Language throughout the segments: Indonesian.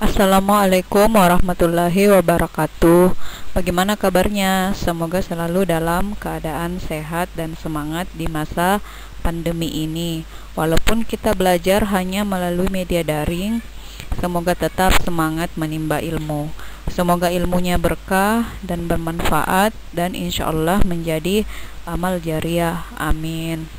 Assalamualaikum warahmatullahi wabarakatuh. Bagaimana kabarnya? Semoga selalu dalam keadaan sehat dan semangat di masa pandemi ini. Walaupun kita belajar hanya melalui media daring, semoga tetap semangat menimba ilmu. Semoga ilmunya berkah dan bermanfaat dan insya Allah menjadi amal jariah. Amin.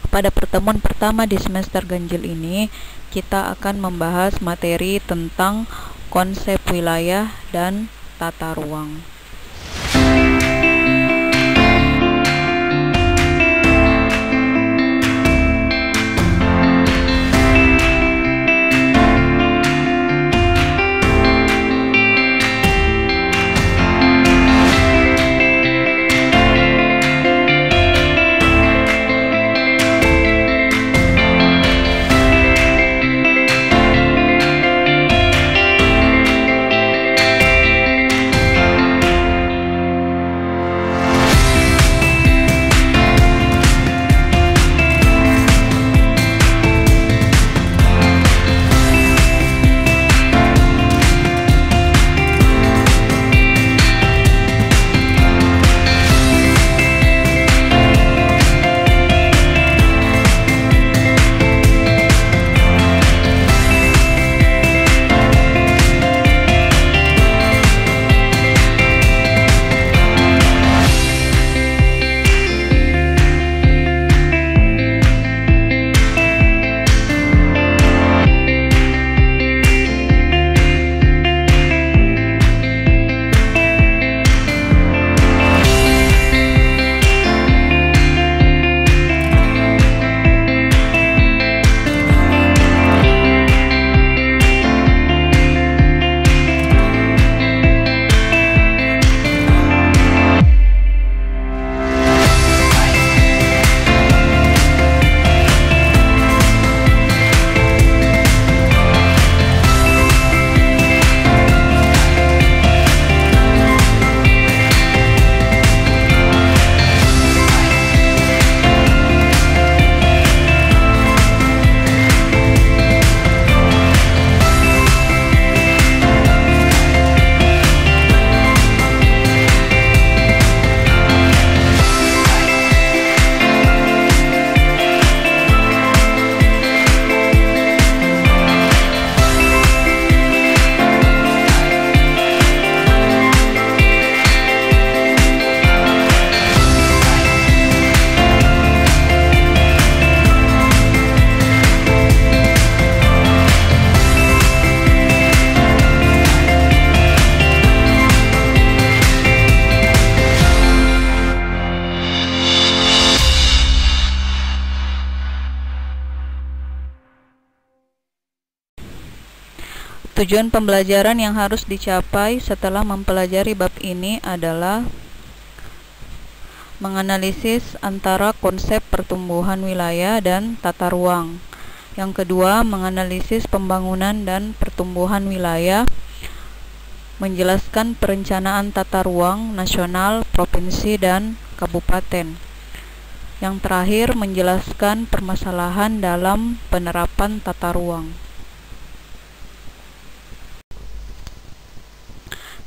Pada pertemuan pertama di semester ganjil ini, kita akan membahas materi tentang konsep wilayah dan tata ruang. Tujuan pembelajaran yang harus dicapai setelah mempelajari bab ini adalah menganalisis antara konsep pertumbuhan wilayah dan tata ruang. Yang kedua, menganalisis pembangunan dan pertumbuhan wilayah, menjelaskan perencanaan tata ruang nasional, provinsi, dan kabupaten. Yang terakhir, menjelaskan permasalahan dalam penerapan tata ruang.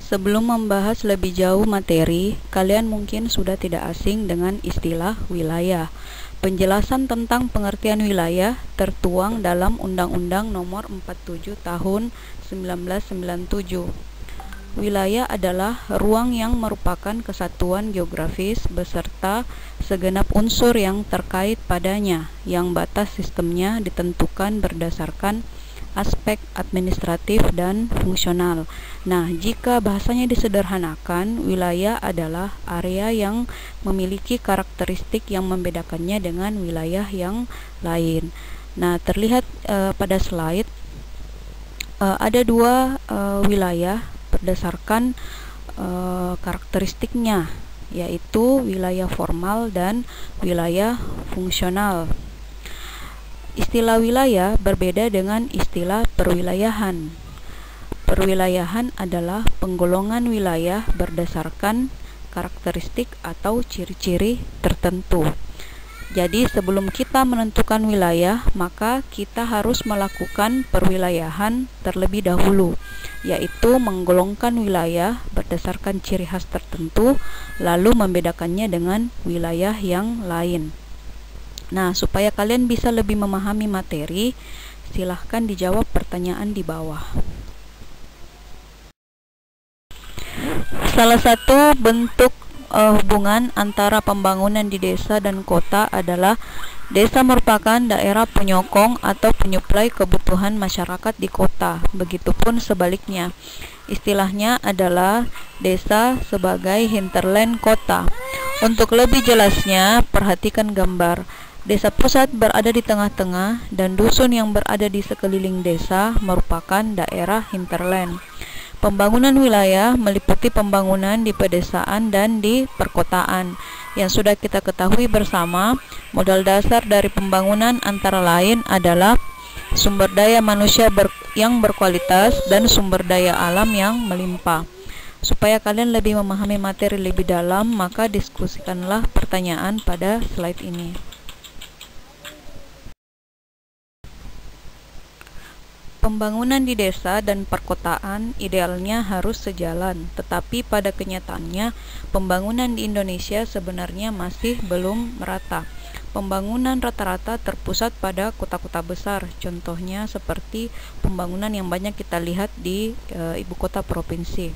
Sebelum membahas lebih jauh materi, kalian mungkin sudah tidak asing dengan istilah wilayah. Penjelasan tentang pengertian wilayah tertuang dalam Undang-Undang Nomor 47 Tahun 1997. Wilayah adalah ruang yang merupakan kesatuan geografis beserta segenap unsur yang terkait padanya, yang batas sistemnya ditentukan berdasarkan aspek administratif dan fungsional. Nah, jika bahasanya disederhanakan, wilayah adalah area yang memiliki karakteristik yang membedakannya dengan wilayah yang lain. Nah, terlihat pada slide ada dua wilayah berdasarkan karakteristiknya, yaitu wilayah formal dan wilayah fungsional. Istilah wilayah berbeda dengan istilah perwilayahan. Perwilayahan adalah penggolongan wilayah berdasarkan karakteristik atau ciri-ciri tertentu. Jadi sebelum kita menentukan wilayah, maka kita harus melakukan perwilayahan terlebih dahulu, yaitu menggolongkan wilayah berdasarkan ciri khas tertentu, lalu membedakannya dengan wilayah yang lain. Nah, supaya kalian bisa lebih memahami materi, silahkan dijawab pertanyaan di bawah. Salah satu bentuk hubungan antara pembangunan di desa dan kota adalah desa merupakan daerah penyokong atau penyuplai kebutuhan masyarakat di kota. Begitupun sebaliknya. Istilahnya adalah desa sebagai hinterland kota. Untuk lebih jelasnya, perhatikan gambar. Desa pusat berada di tengah-tengah dan dusun yang berada di sekeliling desa merupakan daerah hinterland. Pembangunan wilayah meliputi pembangunan di pedesaan dan di perkotaan. Yang sudah kita ketahui bersama, modal dasar dari pembangunan antara lain adalah sumber daya manusia yang berkualitas dan sumber daya alam yang melimpah. Supaya kalian lebih memahami materi lebih dalam, maka diskusikanlah pertanyaan pada slide ini. Pembangunan di desa dan perkotaan idealnya harus sejalan, tetapi pada kenyataannya pembangunan di Indonesia sebenarnya masih belum merata. Pembangunan rata-rata terpusat pada kota-kota besar, contohnya seperti pembangunan yang banyak kita lihat di ibu kota provinsi.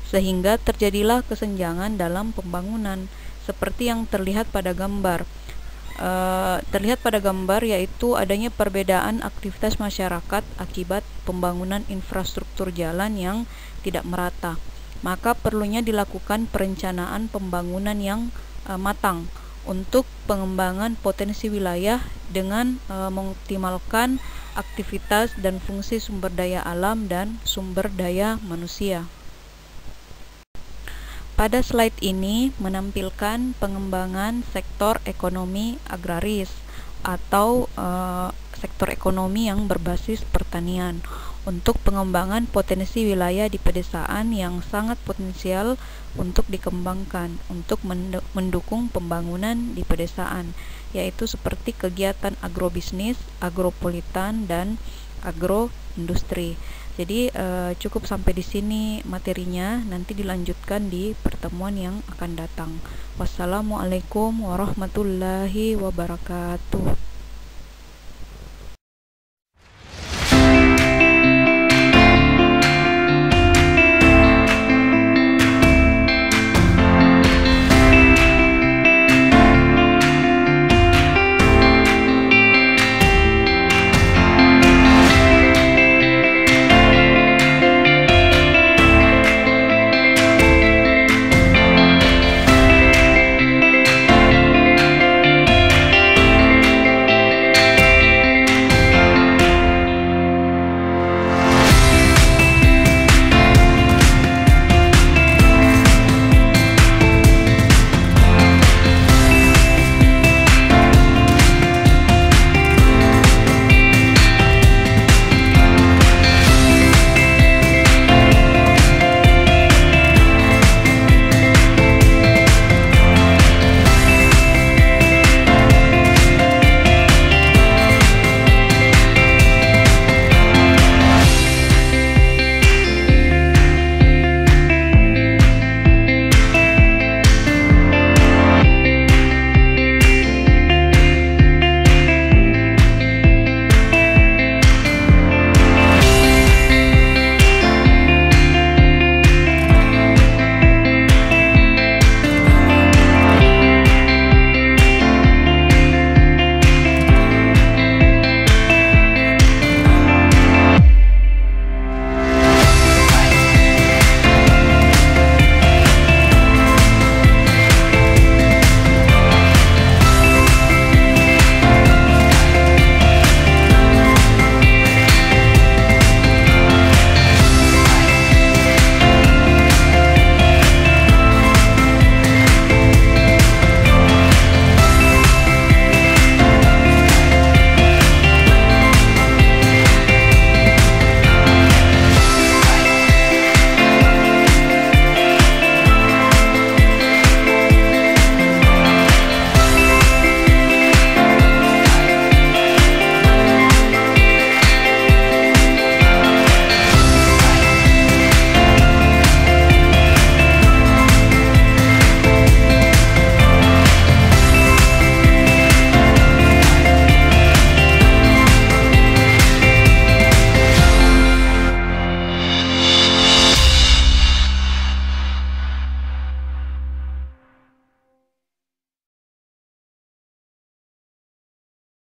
Sehingga terjadilah kesenjangan dalam pembangunan, seperti yang terlihat pada gambar. Yaitu adanya perbedaan aktivitas masyarakat akibat pembangunan infrastruktur jalan yang tidak merata. Maka perlunya dilakukan perencanaan pembangunan yang matang untuk pengembangan potensi wilayah dengan mengoptimalkan aktivitas dan fungsi sumber daya alam dan sumber daya manusia. Pada slide ini menampilkan pengembangan sektor ekonomi agraris atau sektor ekonomi yang berbasis pertanian untuk pengembangan potensi wilayah di pedesaan yang sangat potensial untuk dikembangkan untuk mendukung pembangunan di pedesaan, yaitu seperti kegiatan agrobisnis, agropolitan, dan agroindustri. Jadi cukup sampai di sini materinya, nanti dilanjutkan di pertemuan yang akan datang. Wassalamualaikum warahmatullahi wabarakatuh.